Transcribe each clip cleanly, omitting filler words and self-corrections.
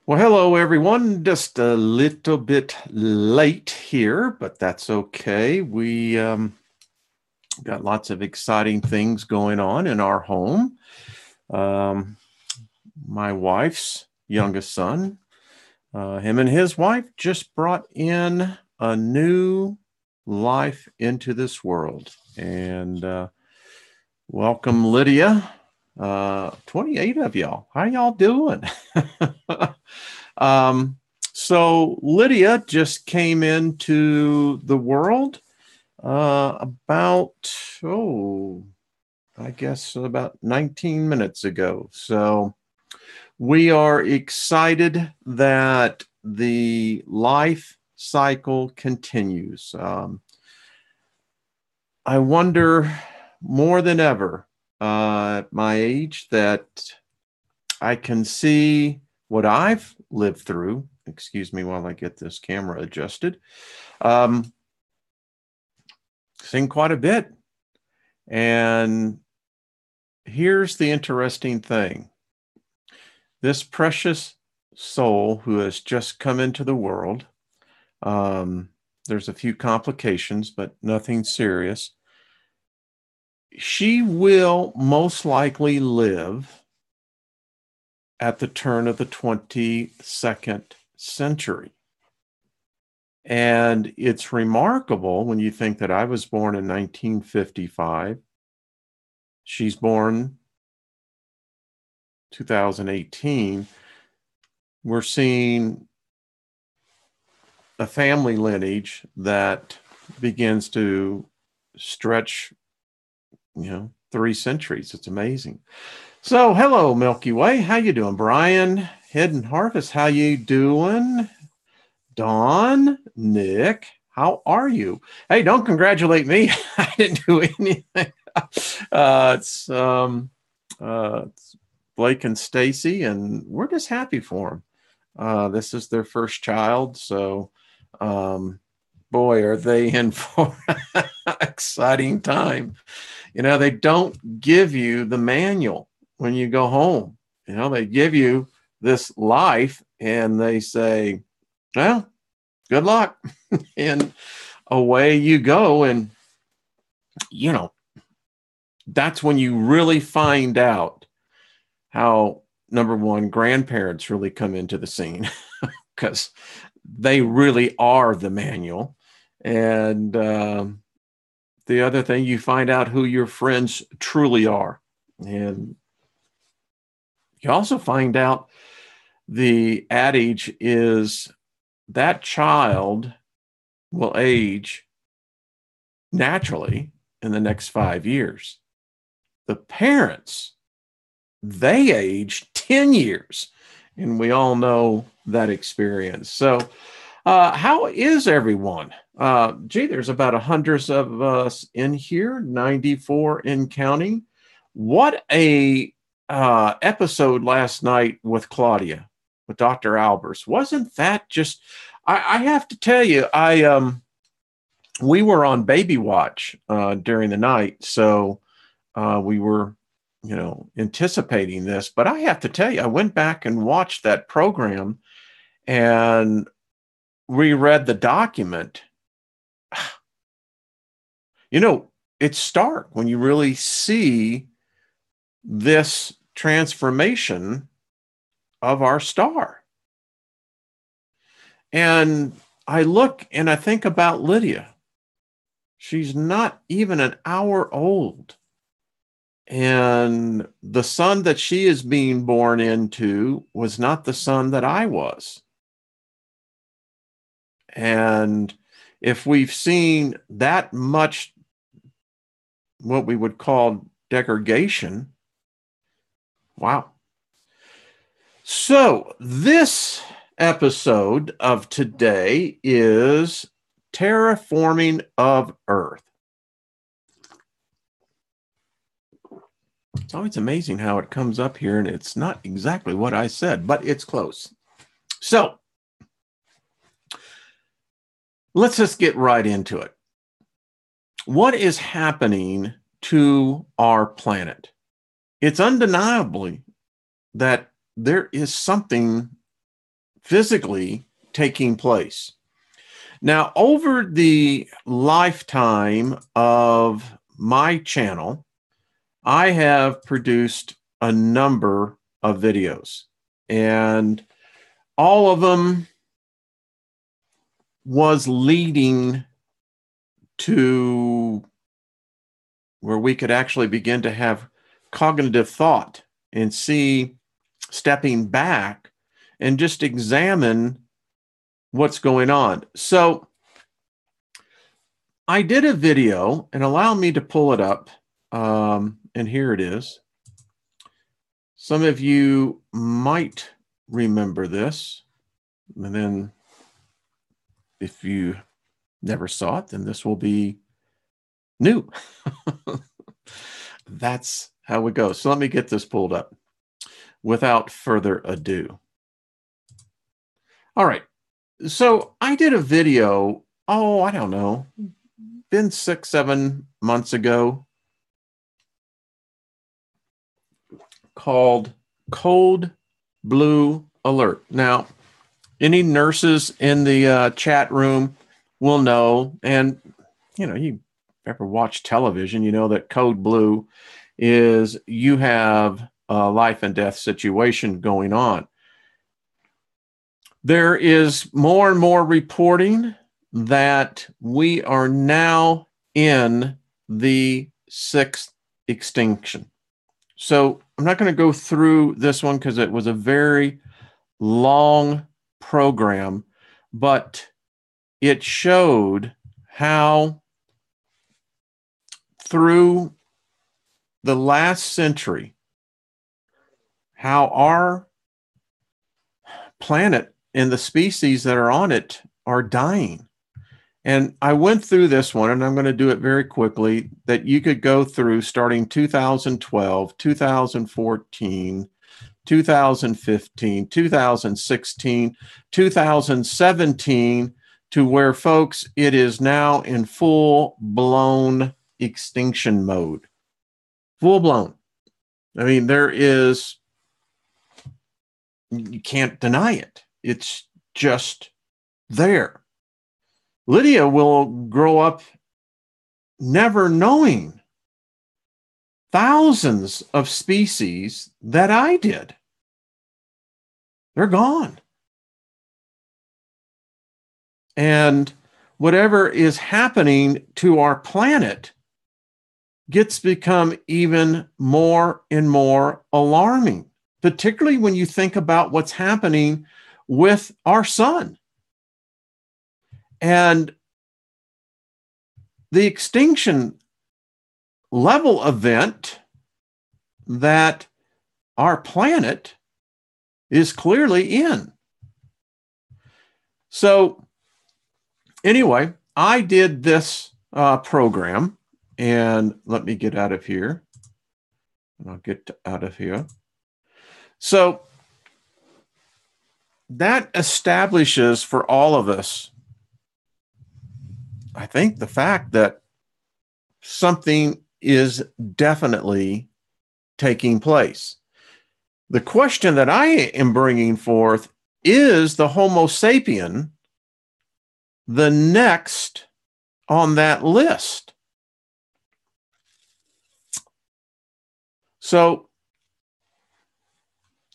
Well, hello everyone. Just a little bit late here, but that's okay. We got lots of exciting things going on in our home. Um, my wife's youngest son, him and his wife just brought in a new life into this world. And welcome, Lydia. 28 of y'all. How y'all doing? Um, so Lydia just came into the world about, I guess about 19 minutes ago. So we are excited that the life cycle continues. I wonder more than ever at my age that I can see what I've lived through. Excuse me while I get this camera adjusted. Seen quite a bit. And here's the interesting thing. This precious soul who has just come into the world, there's a few complications, but nothing serious. She will most likely live at the turn of the 22nd century. And it's remarkable when you think that I was born in 1955. She's born 2018. We're seeing a family lineage that begins to stretch, 3 centuries. It's amazing. So, hello, Milky Way. How you doing? Brian, Hidden Harvest, how you doing? Dawn, Nick, how are you? Hey, don't congratulate me. I didn't do anything. It's Blake and Stacy, and we're just happy for them. This is their first child, so boy, are they in for an exciting time. They don't give you the manual when you go home. They give you this life and they say, well, good luck. And away you go. And, that's when you really find out how, number one, grandparents really come into the scene because they really are the manual. And the other thing, you find out who your friends truly are. And you also find out the adage is that child will age naturally in the next 5 years. The parents, they age 10 years. And we all know that experience. So how is everyone? There's about 100 of us in here, 94 in counting. What a episode last night with Claudia, with Dr. Albers. Wasn't that just, I have to tell you, we were on baby watch during the night. So we were, anticipating this, but I have to tell you, I went back and watched that program and reread the document. It's stark when you really see this transformation of our star. And I look and I think about Lydia. She's not even an hour old. And the son that she is being born into was not the son that I was. And if we've seen that much, what we would call degradation, wow. So this episode of today is Terraforming of Earth. It's always amazing how it comes up here and it's not exactly what I said, but it's close. So let's just get right into it. What is happening to our planet? It's undeniably that there is something physically taking place. Now, over the lifetime of my channel, I have produced a number of videos, and all of them was leading to where we could actually begin to have cognitive thought and see, stepping back and just examine what's going on. So I did a video, and allow me to pull it up. And here it is. Some of you might remember this. And then if you never saw it, then this will be new. That's how it goes. So let me get this pulled up without further ado. All right. So I did a video, I don't know, been 6-7 months ago, called Cold Blue Alert. Now, any nurses in the chat room will know, and you ever watch television, you know that code blue is you have a life and death situation going on. There is more and more reporting that we are now in the 6th extinction. So I'm not going to go through this one because it was a very long program, but it showed how through the last century, how our planet and the species that are on it are dying. And I went through this one, and I'm going to do it very quickly, that you could go through starting 2012, 2014, 2015, 2016, 2017, to where, folks, it is now in full-blown extinction mode. Full-blown. I mean, you can't deny it. It's just there. Lydia will grow up never knowing thousands of species that I did. They're gone. And whatever is happening to our planet gets become even more and more alarming, particularly when you think about what's happening with our sun. And the extinction level event that our planet is clearly in. So anyway, I did this program, and let me get out of here. And I'll get out of here. So that establishes for all of us, I think, the fact that something is definitely taking place. The question that I am bringing forth is the Homo sapien the next on that list? So,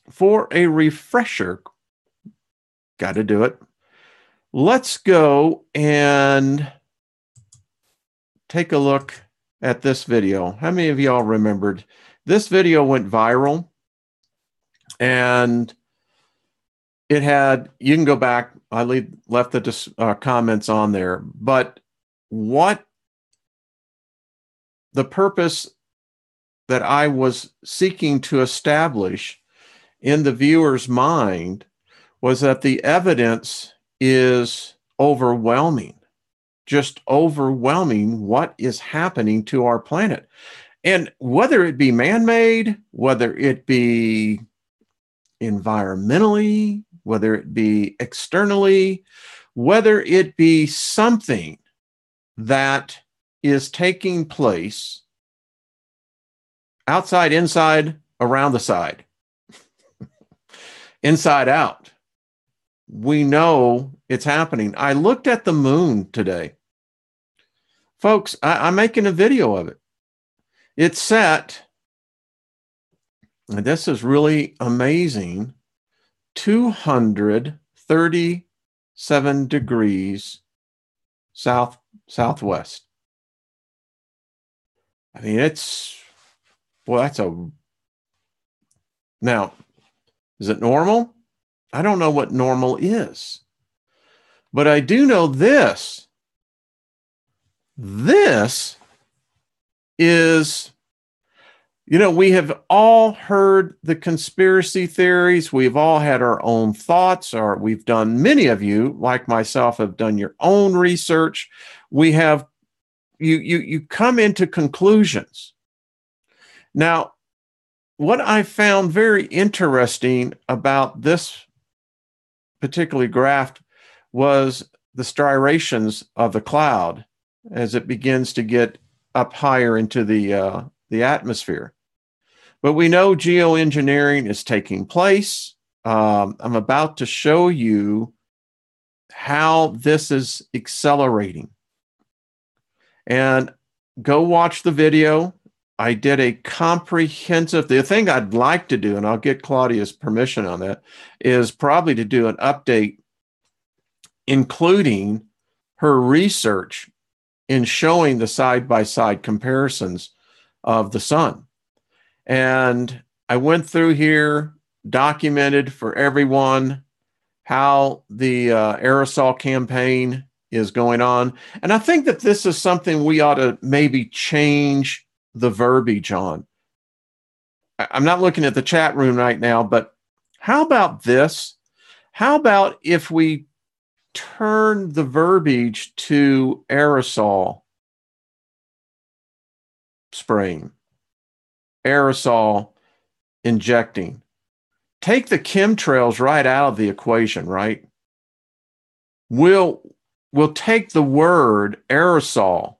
for a refresher, got to do it. Let's go and take a look at this video. How many of y'all remembered? This video went viral, and it had, you can go back, I left the comments on there, but what the purpose that I was seeking to establish in the viewer's mind was that the evidence is overwhelming, just overwhelming what is happening to our planet. And whether it be man-made, whether it be environmentally, whether it be externally, whether it be something that is taking place outside, inside, around the side, inside out. we know it's happening. I looked at the moon today. Folks, I'm making a video of it. It's set, and this is really amazing, 237 degrees southwest. I mean, now, is it normal? I don't know what normal is, but I do know this. This is, we have all heard the conspiracy theories. We've all had our own thoughts, or we've done, many of you, like myself, have done your own research. We have, you come into conclusions. Now, what I found very interesting about this particularly graph was the striations of the cloud as it begins to get up higher into the atmosphere. But we know geoengineering is taking place. I'm about to show you how this is accelerating. And go watch the video. I did a comprehensive, the thing I'd like to do, and I'll get Claudia's permission on that, is probably to do an update including her research in showing the side-by-side comparisons of the sun. And I went through here, documented for everyone how the aerosol campaign is going on. And I think that this is something we ought to maybe change the verbiage on. I'm not looking at the chat room right now, but how about this? How about if we turn the verbiage to aerosol spraying, aerosol injecting? Take the chemtrails right out of the equation, right? We'll take the word aerosol.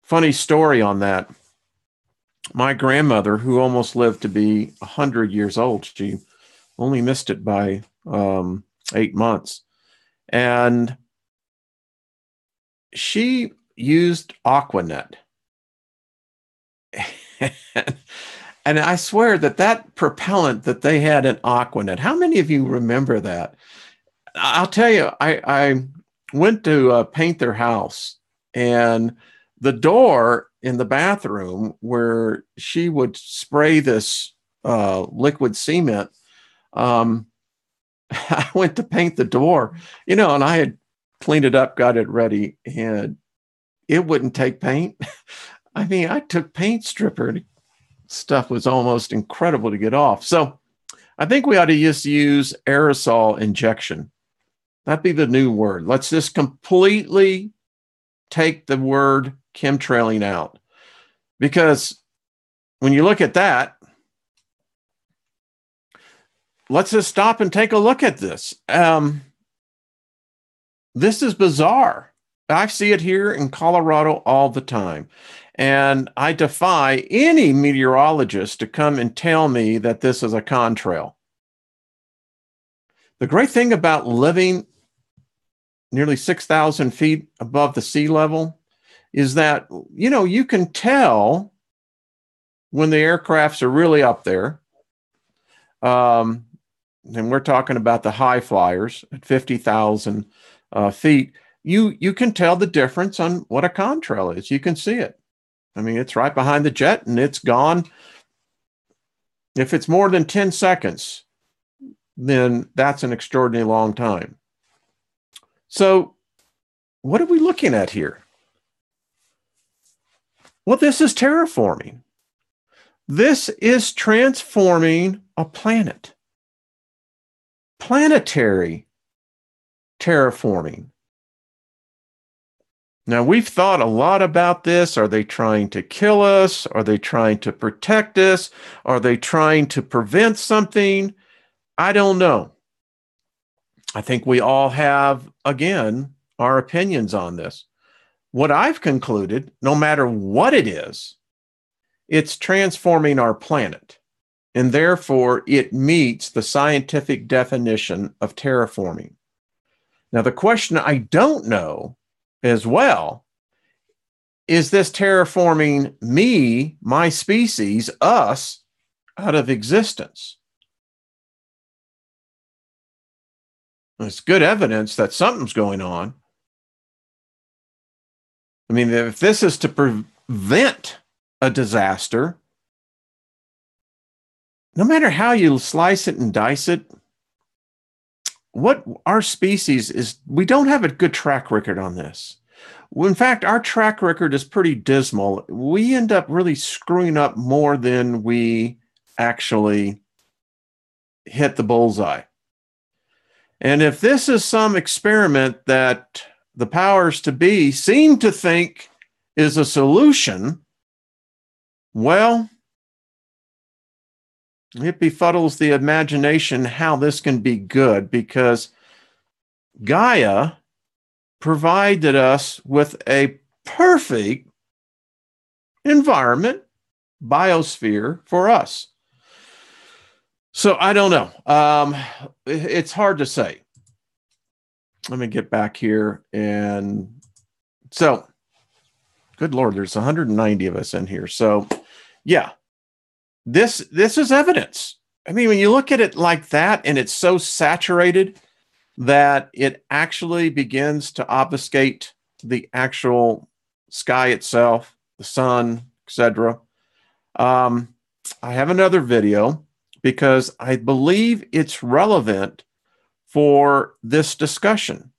Funny story on that. My grandmother, who almost lived to be 100 years old, she only missed it by 8 months. And she used Aquanet. And I swear that propellant that they had in Aquanet, how many of you remember that? I'll tell you, I went to paint their house, and the door in the bathroom where she would spray this liquid cement, I went to paint the door, and I had cleaned it up, got it ready, and it wouldn't take paint. I mean, I took paint stripper. Stuff was almost incredible to get off. So I think we ought to just use aerosol injection. That'd be the new word. Let's just completely take the word chemtrailing out. Because when you look at that, let's just stop and take a look at this. This is bizarre. I see it here in Colorado all the time. And I defy any meteorologist to come and tell me that this is a contrail. The great thing about living nearly 6,000 feet above the sea level is that, you can tell when the aircrafts are really up there. And we're talking about the high flyers at 50,000 feet. You can tell the difference on what a contrail is. You can see it. I mean, it's right behind the jet and it's gone. If it's more than 10 seconds, then that's an extraordinarily long time. So what are we looking at here? Well, this is terraforming. This is transforming a planet. Planetary terraforming. Now, we've thought a lot about this. Are they trying to kill us? Are they trying to protect us? Are they trying to prevent something? I don't know. I think we all have, again, our opinions on this. What I've concluded, no matter what it is, it's transforming our planet. and therefore it meets the scientific definition of terraforming. Now, the question I don't know as well, is this terraforming me, my species, us, out of existence? It's good evidence that something's going on. I mean, if this is to prevent a disaster, no matter how you slice it and dice it, what our species is, we don't have a good track record on this. In fact, our track record is pretty dismal. We end up really screwing up more than we actually hit the bullseye. And if this is some experiment that the powers to be seem to think is a solution, well, it befuddles the imagination how this can be good, because Gaia provided us with a perfect environment, biosphere for us. So I don't know. It's hard to say. Let me get back here. And so, good Lord, there's 190 of us in here. So yeah, this is evidence. I mean, when you look at it like that, and it's so saturated that it actually begins to obfuscate the actual sky itself, the sun, etc. I have another video because I believe it's relevant for this discussion.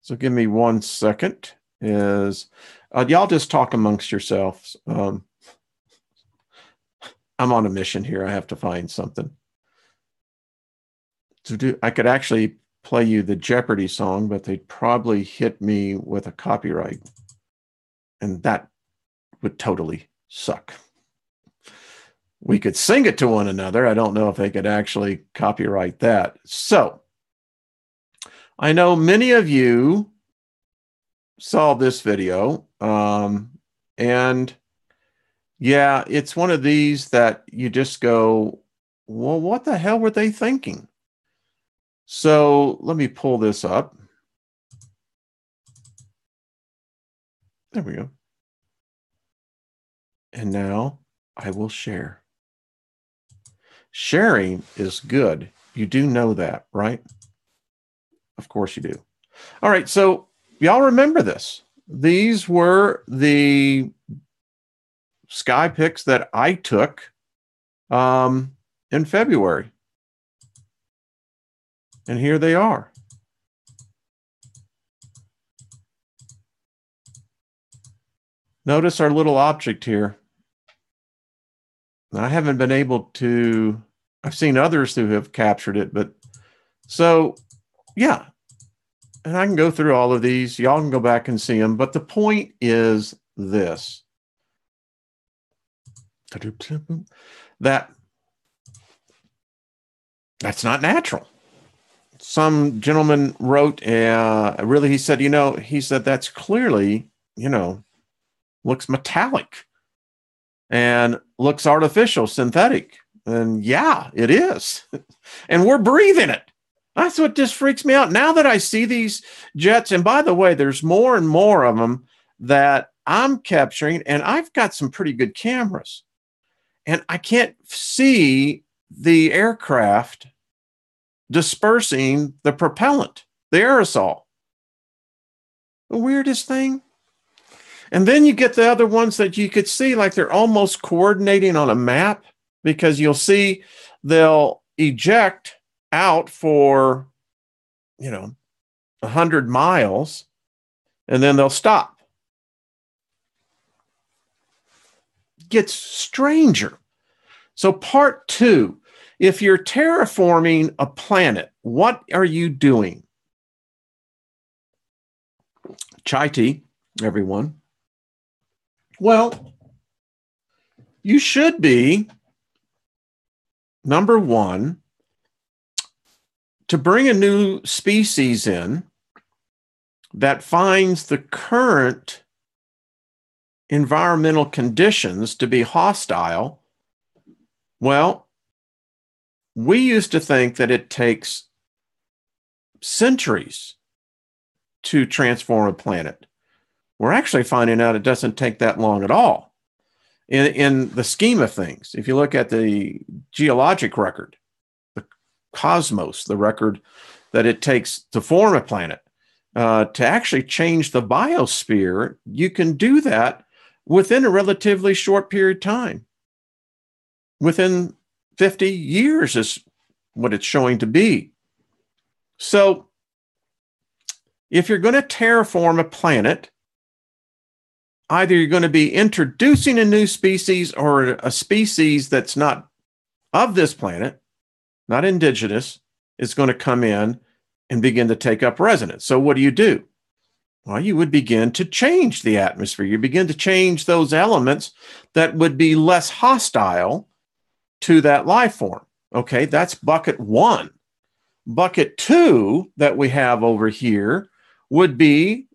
So give me 1 second. Y'all just talk amongst yourselves. I'm on a mission here. I have to find something to do. I could actually play you the Jeopardy song, but they'd probably hit me with a copyright, and that would totally suck. We could sing it to one another. I don't know if they could actually copyright that. So I know many of you saw this video, and yeah, it's one of these that you just go, well, what the hell were they thinking? So let me pull this up. There we go. And now I will share. Sharing is good. You do know that, right? Of course you do. All right, so y'all remember this. These were the sky pics that I took in February. And here they are. Notice our little object here. I haven't been able to, I've seen others who have captured it, but so yeah. And I can go through all of these. Y'all can go back and see them. But the point is this. That's not natural. Some gentleman wrote, really, he said, that's clearly, looks metallic and looks artificial, synthetic. And yeah, it is. And we're breathing it. That's what just freaks me out. Now that I see these jets, and by the way, there's more and more of them that I'm capturing, and I've got some pretty good cameras. And I can't see the aircraft dispersing the propellant, the aerosol. The weirdest thing. And then you get the other ones that you could see like they're almost coordinating on a map, because you'll see they'll eject out for, 100 miles, and then they'll stop. Gets stranger. So part 2, if you're terraforming a planet, what are you doing? Chai tea, everyone. Well, you should be, number 1, to bring a new species in that finds the current environmental conditions to be hostile. Well, we used to think that it takes centuries to transform a planet. We're actually finding out it doesn't take that long at all. In the scheme of things, if you look at the geologic record, the cosmos, the record that it takes to form a planet, to actually change the biosphere, you can do that within a relatively short period of time. Within 50 years is what it's showing to be. So if you're going to terraform a planet, either you're going to be introducing a new species or a species that's not of this planet, not indigenous, is going to come in and begin to take up residence. So what do? Well, you would begin to change the atmosphere. You begin to change those elements that would be less hostile to that life form. Okay, that's bucket one. Bucket two that we have over here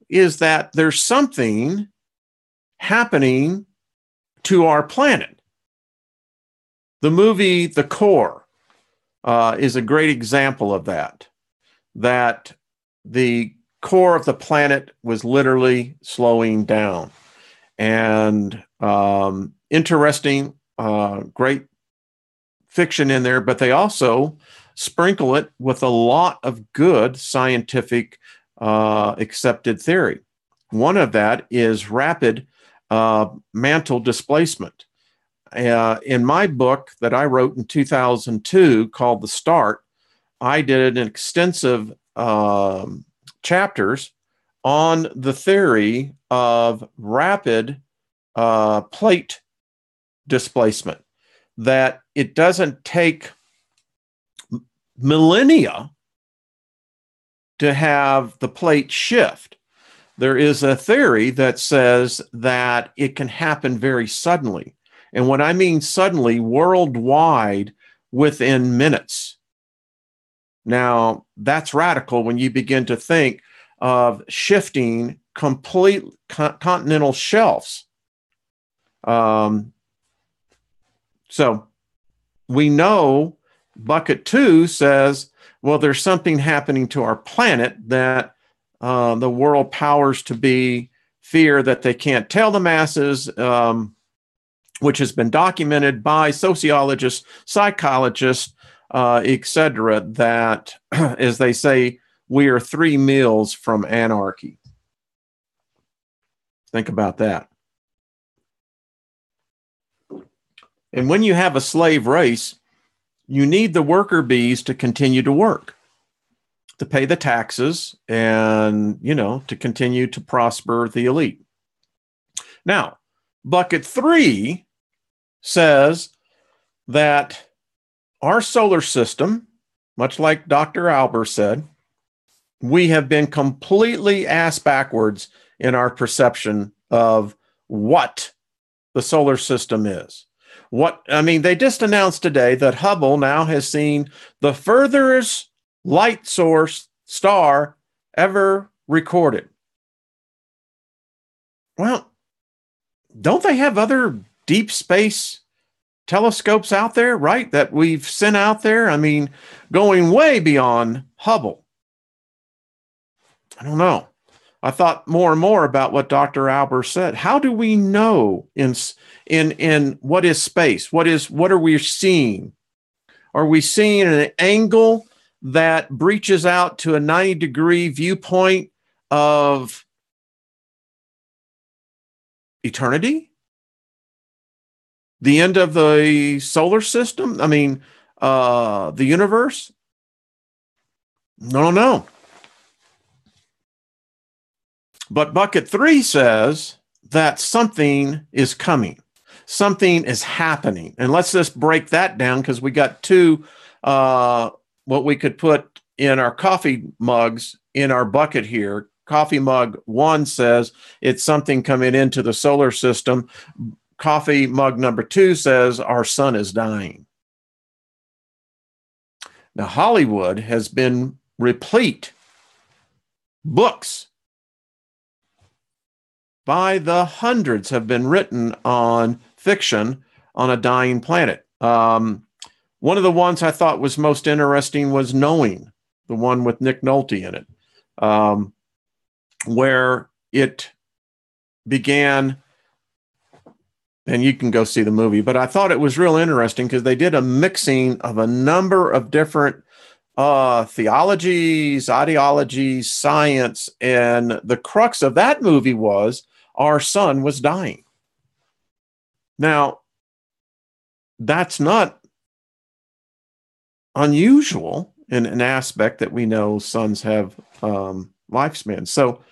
is that there's something happening to our planet. The movie The Core is a great example of that. That the core of the planet was literally slowing down. And interesting, great fiction in there, but they also sprinkle it with a lot of good scientific accepted theory. One of that is rapid mantle displacement. In my book that I wrote in 2002 called The Start, I did an extensive chapters on the theory of rapid plate displacement, that it doesn't take millennia to have the plate shift. There is a theory that says that it can happen very suddenly. And when I mean suddenly, worldwide within minutes. Now, that's radical when you begin to think of shifting complete continental shelves. So we know bucket two says, well, there's something happening to our planet that the world powers to be fear that they can't tell the masses, which has been documented by sociologists, psychologists, etc., that, as they say, we are 3 meals from anarchy. Think about that. And when you have a slave race, you need the worker bees to continue to work, to pay the taxes, and, to continue to prosper the elite. Now, bucket three says that our solar system, much like Dr. Albert said, we have been completely ass backwards in our perception of what the solar system is. They just announced today that Hubble now has seen the furthest light source star ever recorded. Well, don't they have other deep space telescopes out there, right, that we've sent out there? Going way beyond Hubble. I don't know. I thought more and more about what Dr. Albert said. How do we know in what is space? What are we seeing? Are we seeing an angle that breaches out to a 90-degree viewpoint of eternity? The end of the solar system? The universe? No. But bucket three says that something is coming. Something is happening. And let's just break that down, because we got two, what we could put in our coffee mugs in our bucket here. Coffee mug one says it's something coming into the solar system. Coffee mug number two says our sun is dying. Now, Hollywood has been replete. Books by the hundreds have been written on fiction on a dying planet. One of the ones I thought was most interesting was Knowing, the one with Nick Nolte in it, where it began, and you can go see the movie, but I thought it was real interesting because they did a mixing of a number of different theologies, ideologies, science, and the crux of that movie was our son was dying. Now, that's not unusual in an aspect that we know sons have lifespans. So,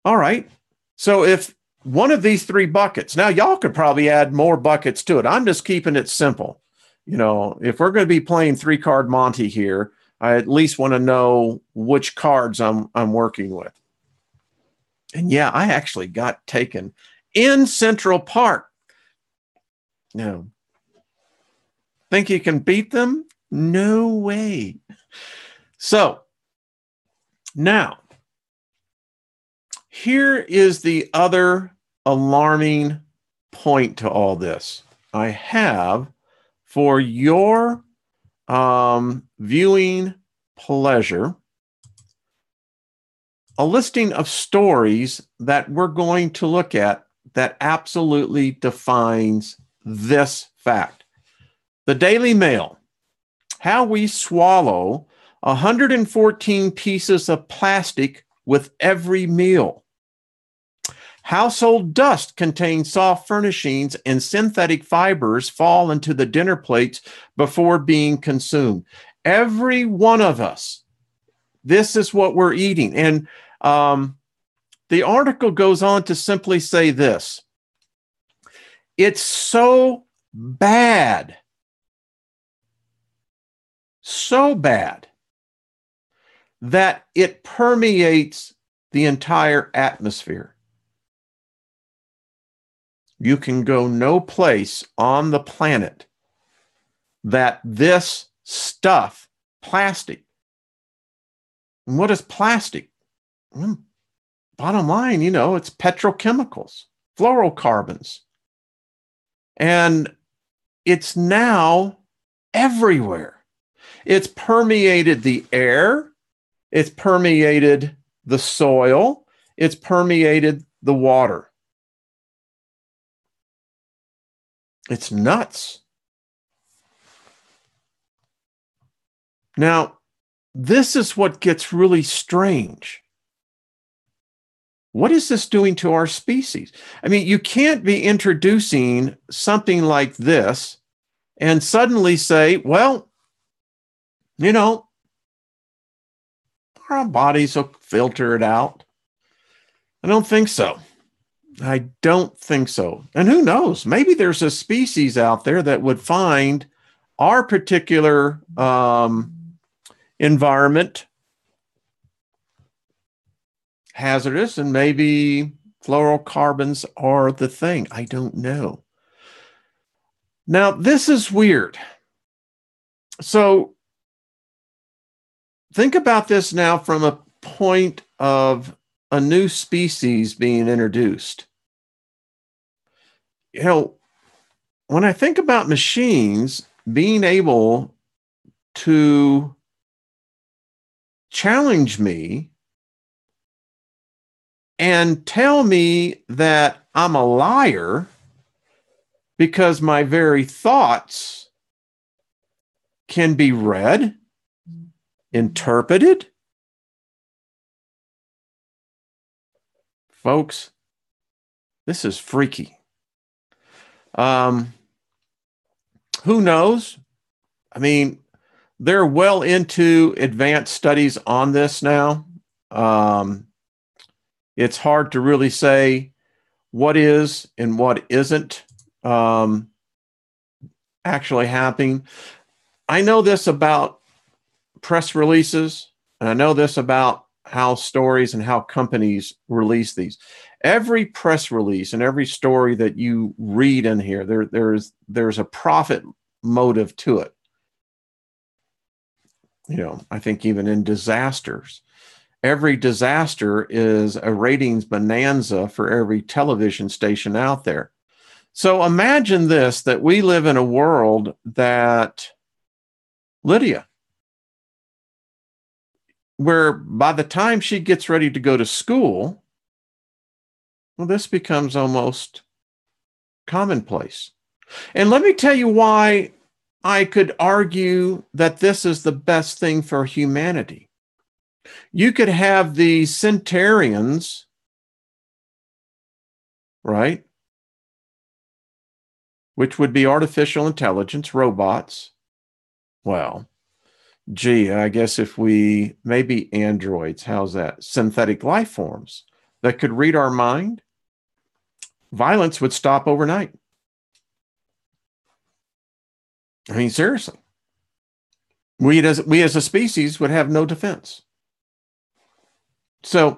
all right. So if one of these three buckets, now y'all could probably add more buckets to it. I'm just keeping it simple. You know, if we're going to be playing 3-card Monte here, I at least want to know which cards I'm working with. And yeah, I actually got taken in Central Park. No. Think you can beat them? No way. So now, here is the other alarming point to all this. I have, for your viewing pleasure, a listing of stories that we're going to look at that absolutely defines this fact. The Daily Mail, how we swallow 114 pieces of plastic with every meal. Household dust contains soft furnishings and synthetic fibers fall into the dinner plates before being consumed. Every one of us, this is what we're eating. And the article goes on to simply say this: it's so bad, that it permeates the entire atmosphere. You can go no place on the planet that this stuff, plastic. And what is plastic? Bottom line, you know, it's petrochemicals, fluorocarbons. And it's now everywhere. It's permeated the air. It's permeated the soil. It's permeated the water. It's nuts. Now, this is what gets really strange. What is this doing to our species? I mean, you can't be introducing something like this and suddenly say, well, you know, our bodies will filter it out. I don't think so. I don't think so. And who knows? Maybe there's a species out there that would find our particular environment hazardous, and maybe fluorocarbons are the thing. I don't know. Now, this is weird. So think about this now from a point of a new species being introduced. You know, when I think about machines being able to challenge me and tell me that I'm a liar because my very thoughts can be read, interpreted. Folks, this is freaky. Who knows? I mean, they're well into advanced studies on this now. It's hard to really say what is and what isn't actually happening. I know this about press releases, and I know this about how stories and how companies release these. Every press release and every story that you read in here, there's a profit motive to it. You know, I think even in disasters, every disaster is a ratings bonanza for every television station out there. So imagine this, that we live in a world that Lydia, where by the time she gets ready to go to school, well, this becomes almost commonplace. And let me tell you why I could argue that this is the best thing for humanity. You could have the centurions, right? Which would be artificial intelligence, robots. Well, gee, I guess if we, maybe androids, how's that? Synthetic life forms that could read our mind, violence would stop overnight. I mean, seriously. We as a species would have no defense. So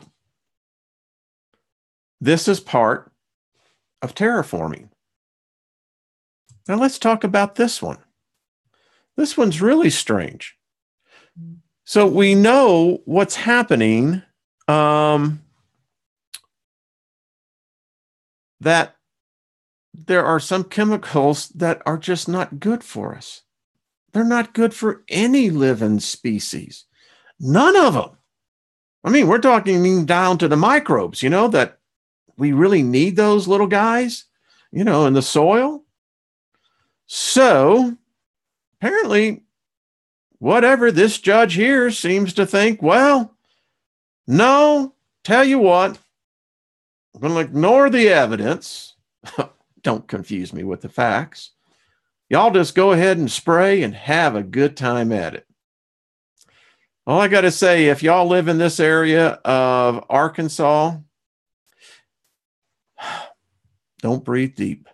this is part of terraforming. Now let's talk about this one. This one's really strange. So we know what's happening, that there are some chemicals that are just not good for us. They're not good for any living species. None of them. I mean, we're talking down to the microbes, that we really need those little guys, in the soil. So apparently, whatever this judge here seems to think, well, no, tell you what, I'm going to ignore the evidence. Don't confuse me with the facts. Y'all just go ahead and spray and have a good time at it. All I got to say, if y'all live in this area of Arkansas, don't breathe deep.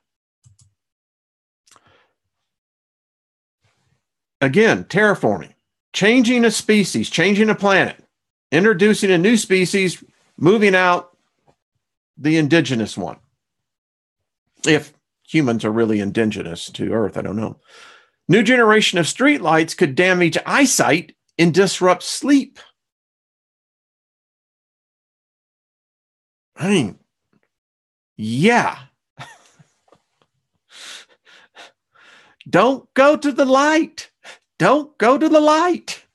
Again, terraforming, changing a species, changing a planet, introducing a new species, moving out the indigenous one. If humans are really indigenous to Earth, I don't know. New generation of streetlights could damage eyesight and disrupt sleep. I mean, yeah. Don't go to the light. Don't go to the light.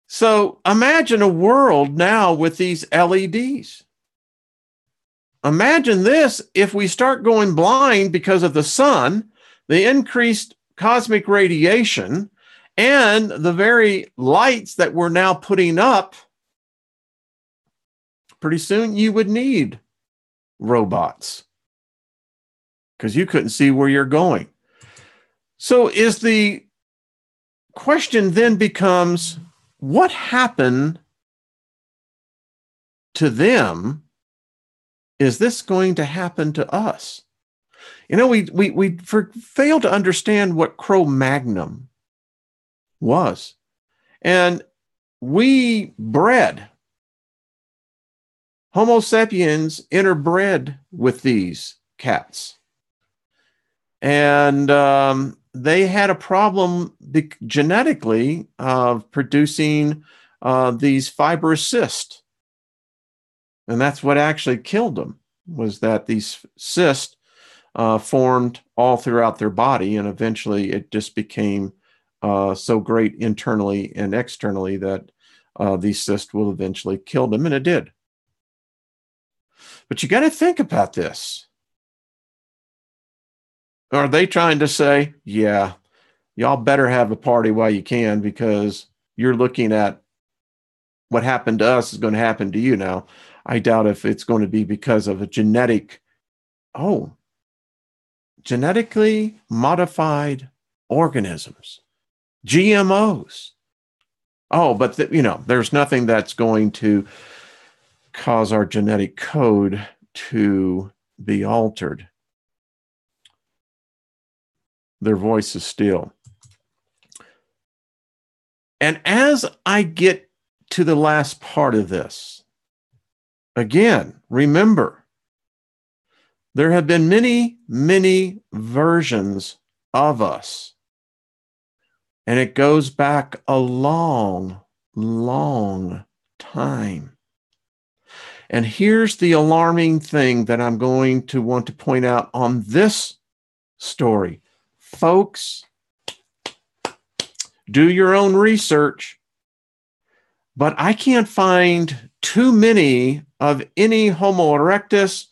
So imagine a world now with these LEDs. Imagine this if we start going blind because of the sun, the increased cosmic radiation, and the very lights that we're now putting up. Pretty soon you would need robots because you couldn't see where you're going. So is the question then becomes, what happened to them? Is this going to happen to us? We fail to understand what Cro-Magnon was. And we bred. Homo sapiens interbred with these cats. And they had a problem genetically of producing these fibrous cysts. And that's what actually killed them, was that these cysts formed all throughout their body. And eventually it just became so great internally and externally that these cysts will eventually kill them. And it did. But you got to think about this. Are they trying to say, yeah, y'all better have a party while you can, because you're looking at what happened to us is going to happen to you now? I doubt if it's going to be because of a genetically modified organisms, GMOs. Oh, but there's nothing that's going to cause our genetic code to be altered. Their voice is still. And as I get to the last part of this, again, remember, there have been many, many versions of us. And it goes back a long, long time. And here's the alarming thing that I'm going to want to point out on this story. Folks, Do your own research. But I can't find too many of any Homo erectus,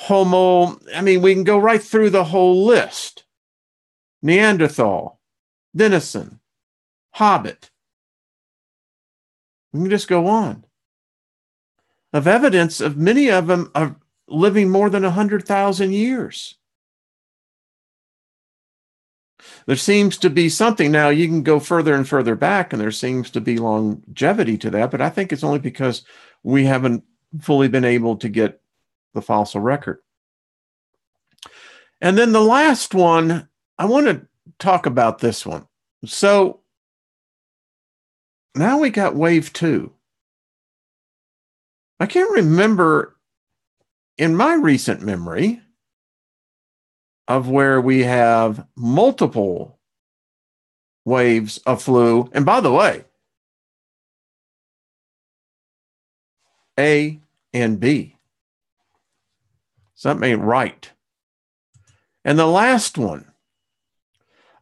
we can go right through the whole list. Neanderthal, Denison, Hobbit. We can just go on. Of evidence of many of them are living more than 100,000 years. There seems to be something. Now, you can go further and further back, and there seems to be longevity to that, but I think it's only because we haven't fully been able to get the fossil record. And then the last one, I want to talk about this one. So now we got wave 2. I can't remember in my recent memory of where we have multiple waves of flu. And by the way, A and B. Something ain't right. And the last one,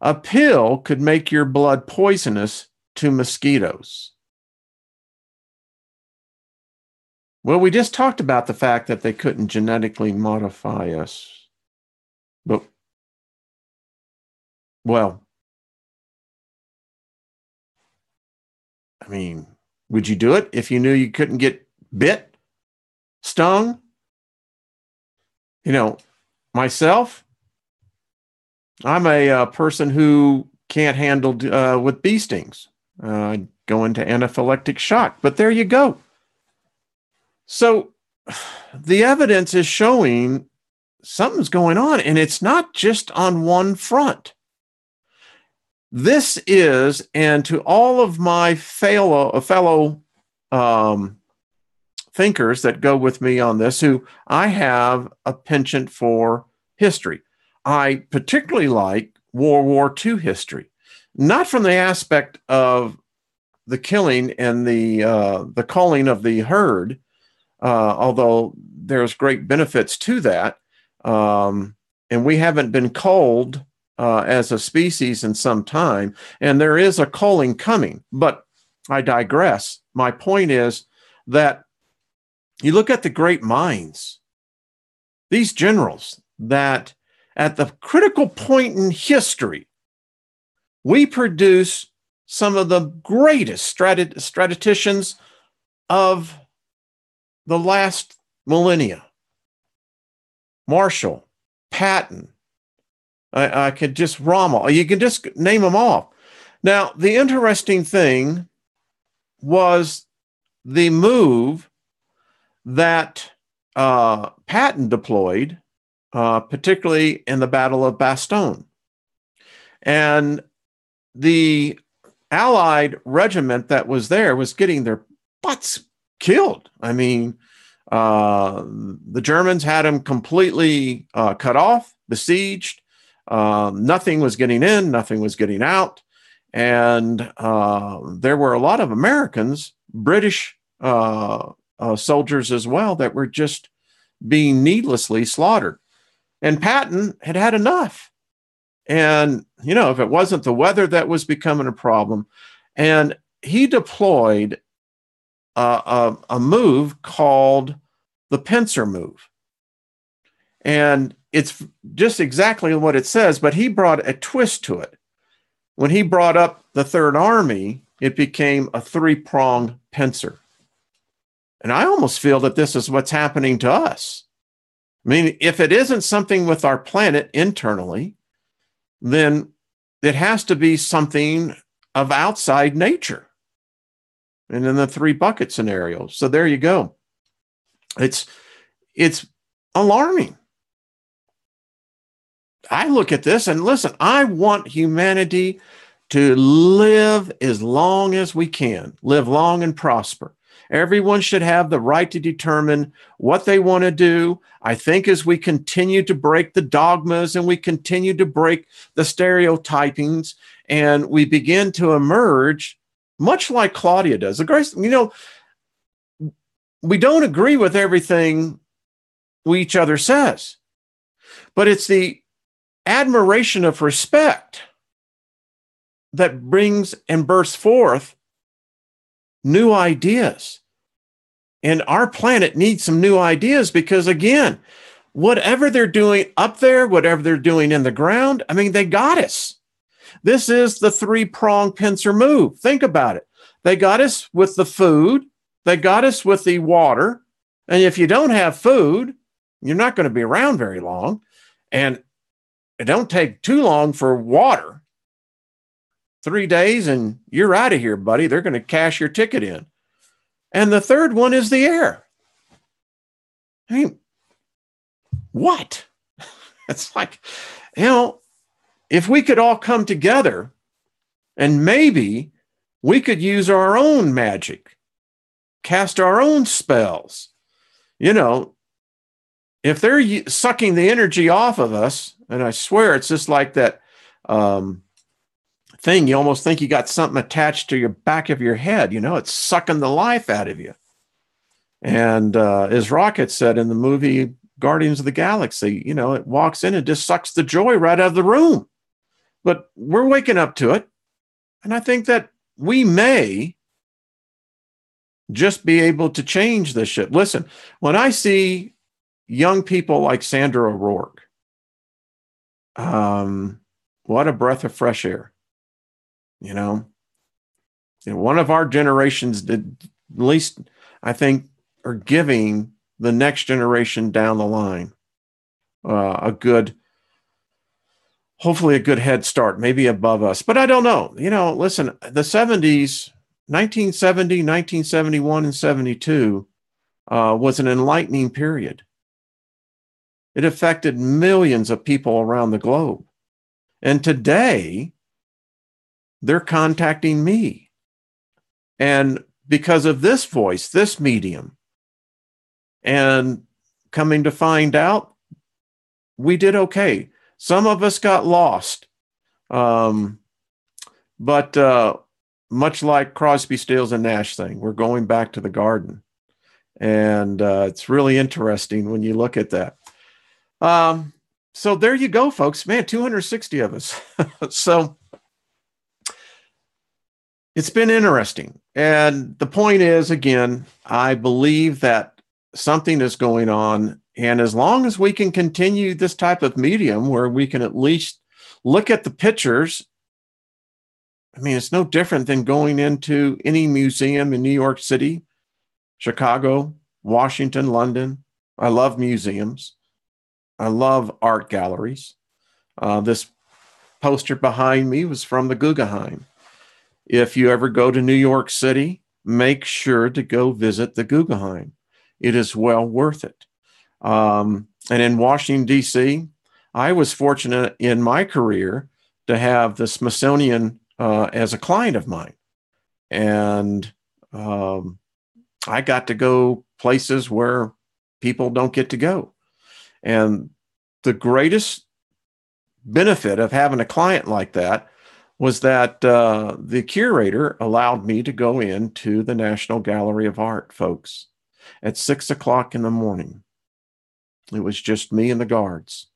a pill could make your blood poisonous to mosquitoes. Well, we just talked about the fact that they couldn't genetically modify us. But, well, I mean, would you do it if you knew you couldn't get bit, stung? You know, myself, I'm a person who can't handle with bee stings. I go into anaphylactic shock, but there you go. So the evidence is showing something's going on, and it's not just on one front. This is, and to all of my fellow thinkers that go with me on this, who I have a penchant for history. I particularly like World War II history, not from the aspect of the killing and the culling of the herd, although there's great benefits to that. And we haven't been culled as a species in some time, and there is a culling coming, but I digress. My point is that you look at the great minds, these generals that at the critical point in history, we produce some of the greatest strategicians of the last millennia. Marshall, Patton, I could just Rommel. You can just name them all. Now, the interesting thing was the move that Patton deployed, particularly in the Battle of Bastogne. And the Allied regiment that was there was getting their butts killed. I mean, the Germans had them completely cut off, besieged. Nothing was getting in, nothing was getting out. And there were a lot of Americans, British soldiers as well, that were just being needlessly slaughtered. And Patton had had enough. And, you know, if it wasn't the weather that was becoming a problem, and he deployed a move called the pincer move. And it's just exactly what it says, but he brought a twist to it. When he brought up the Third Army, it became a three-pronged pincer. And I almost feel that this is what's happening to us. I mean, if it isn't something with our planet internally, then it has to be something of outside nature. And in the three bucket scenario. So there you go. It's alarming. I look at this and listen, I want humanity to live as long as we can, live long and prosper. Everyone should have the right to determine what they want to do. I think as we continue to break the dogmas and we continue to break the stereotypings and we begin to emerge, much like Claudia does. The grace, you know, we don't agree with everything each other says, but it's the admiration of respect that brings and bursts forth new ideas. And our planet needs some new ideas because, again, whatever they're doing up there, whatever they're doing in the ground, I mean, they got us. This is the three-pronged pincer move. Think about it. They got us with the food. They got us with the water. And if you don't have food, you're not going to be around very long. And it don't take too long for water. 3 days and you're out of here, buddy. They're going to cash your ticket in. And the third one is the air. I mean, what? It's like, if we could all come together and maybe we could use our own magic, cast our own spells. If they're sucking the energy off of us, and I swear it's just like that thing, you almost think you got something attached to your back of your head, it's sucking the life out of you. And as Rocket said in the movie Guardians of the Galaxy, it walks in and just sucks the joy right out of the room. But we're waking up to it. And I think that we may just be able to change this shit. Listen, when I see young people like Sandra O'Rourke, what a breath of fresh air. One of our generations did, at least I think, are giving the next generation down the line hopefully a good head start, maybe above us. But I don't know. Listen, the 70s, 1970, 1971, and 72 was an enlightening period. It affected millions of people around the globe. And today, they're contacting me. And because of this voice, this medium, and coming to find out, we did okay. Some of us got lost. But much like Crosby, Stills, and Nash thing, we're going back to the garden. And it's really interesting when you look at that. So there you go, folks. Man, 260 of us. So it's been interesting. And the point is, again, I believe that something is going on. And as long as we can continue this type of medium where we can at least look at the pictures, I mean, it's no different than going into any museum in New York City, Chicago, Washington, London. I love museums. I love art galleries. This poster behind me was from the Guggenheim. If you ever go to New York City, make sure to go visit the Guggenheim. It is well worth it. And in Washington, D.C., I was fortunate in my career to have the Smithsonian as a client of mine. And I got to go places where people don't get to go. And the greatest benefit of having a client like that was that the curator allowed me to go into the National Gallery of Art, folks, at 6 o'clock in the morning. It was just me and the guards.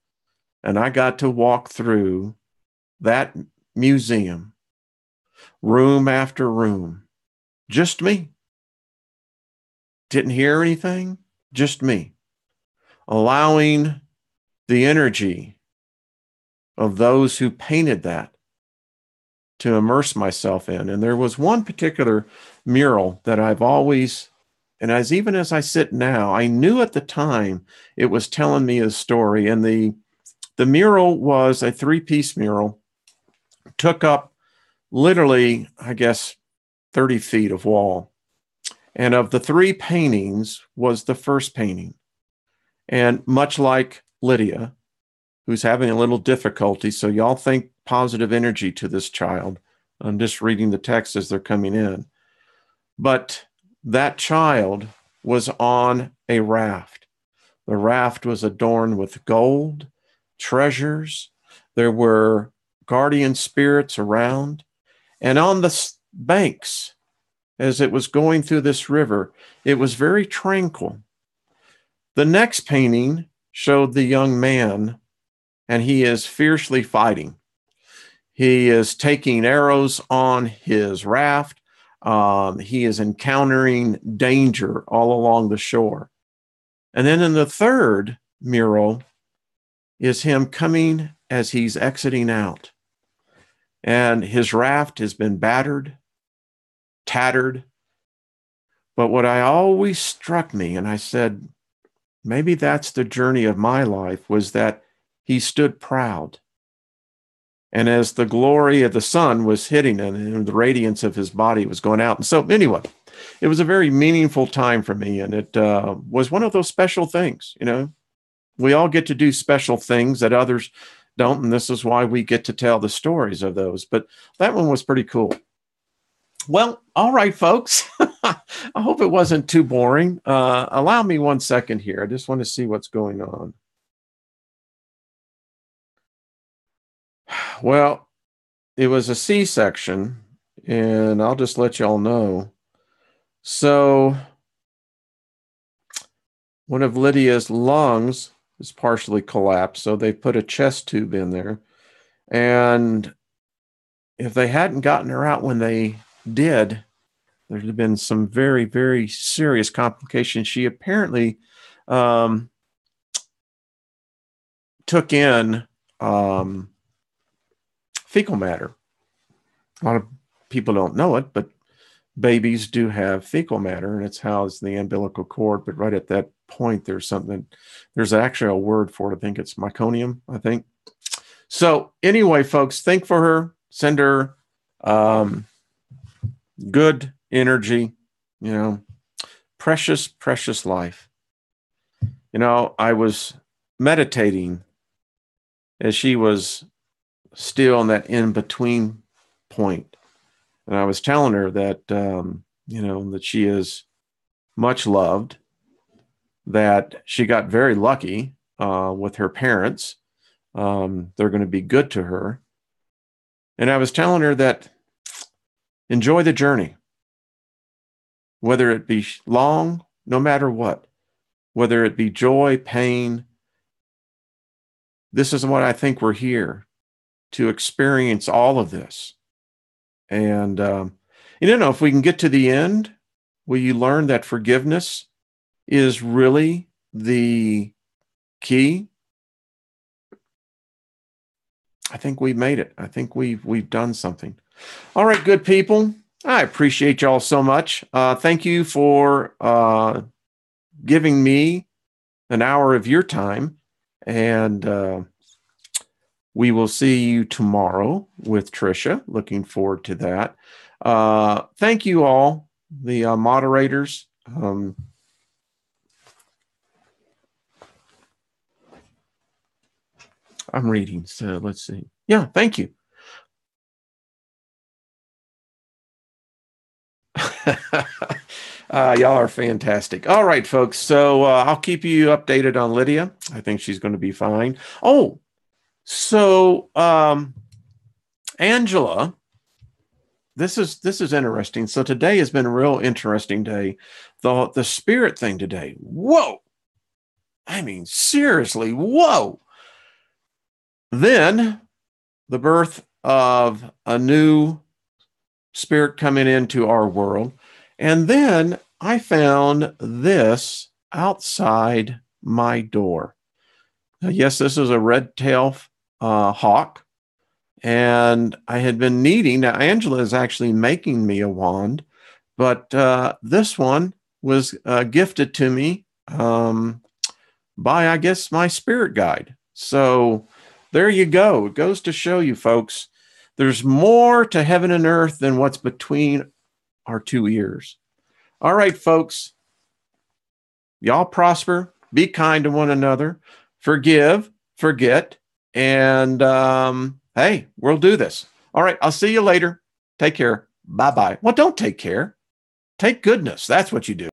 And I got to walk through that museum, room after room, just me. Didn't hear anything, just me. Allowing the energy of those who painted that to immerse myself in. And there was one particular mural that I've always, and even as I sit now, I knew at the time it was telling me a story. And the mural was a 3-piece mural, took up literally, I guess, 30 feet of wall. And of the 3 paintings was the first painting. And much like Lydia, who's having a little difficulty, so y'all think positive energy to this child. I'm just reading the text as they're coming in. But that child was on a raft. The raft was adorned with gold, treasures. There were guardian spirits around. And on the banks, as it was going through this river, it was very tranquil. The next painting showed the young man, and he is fiercely fighting. He is taking arrows on his raft. He is encountering danger all along the shore. And then in the third mural is him coming as he's exiting out. And his raft has been battered, tattered. But what I always struck me, and I said, maybe that's the journey of my life, was that he stood proud. And as the glory of the sun was hitting him and the radiance of his body was going out. And so anyway, it was a very meaningful time for me. And it was one of those special things, you know. We all get to do special things that others don't. And this is why we get to tell the stories of those. But that one was pretty cool. Well, all right, folks. I hope it wasn't too boring. Allow me 1 second here. I just want to see what's going on. Well, it was a C-section, and I'll just let y'all know. So one of Lydia's lungs is partially collapsed, so they put a chest tube in there. And if they hadn't gotten her out when they did, there'd have been some very, very serious complications. She apparently took in fecal matter. A lot of people don't know it, but babies do have fecal matter, and it's housed in the umbilical cord. But right at that point, there's actually a word for it. I think it's meconium, I think. So anyway, folks, think for her, send her good energy, you know, precious, precious life. You know, I was meditating as she was still in that in-between point. And I was telling her that, you know, that she is much loved, that she got very lucky with her parents. They're going to be good to her. And I was telling her that enjoy the journey, whether it be long, no matter what, whether it be joy, pain. This is what I think we're here to experience, all of this. And, you know, if we can get to the end, will you learn that forgiveness is really the key? I think we made it. I think we've done something. All right, good people. I appreciate y'all so much. Thank you for giving me an hour of your time. And we will see you tomorrow with Tricia. Looking forward to that. Thank you all, the moderators. I'm reading, so let's see. Yeah, thank you. Y'all are fantastic. All right, folks. So I'll keep you updated on Lydia. I think she's going to be fine. Oh, so Angela, this is interesting. So today has been a real interesting day. The spirit thing today. Whoa. I mean, seriously, whoa. Then the birth of a new spirit coming into our world. And then I found this outside my door. Yes, this is a red-tailed hawk. And I had been needing, now Angela is actually making me a wand, but this one was gifted to me by, I guess, my spirit guide. So there you go. It goes to show you, folks, there's more to heaven and earth than what's between our two ears. All right, folks, y'all prosper, be kind to one another, forgive, forget, and hey, we'll do this. All right, I'll see you later. Take care. Bye-bye. Well, don't take care. Take goodness. That's what you do.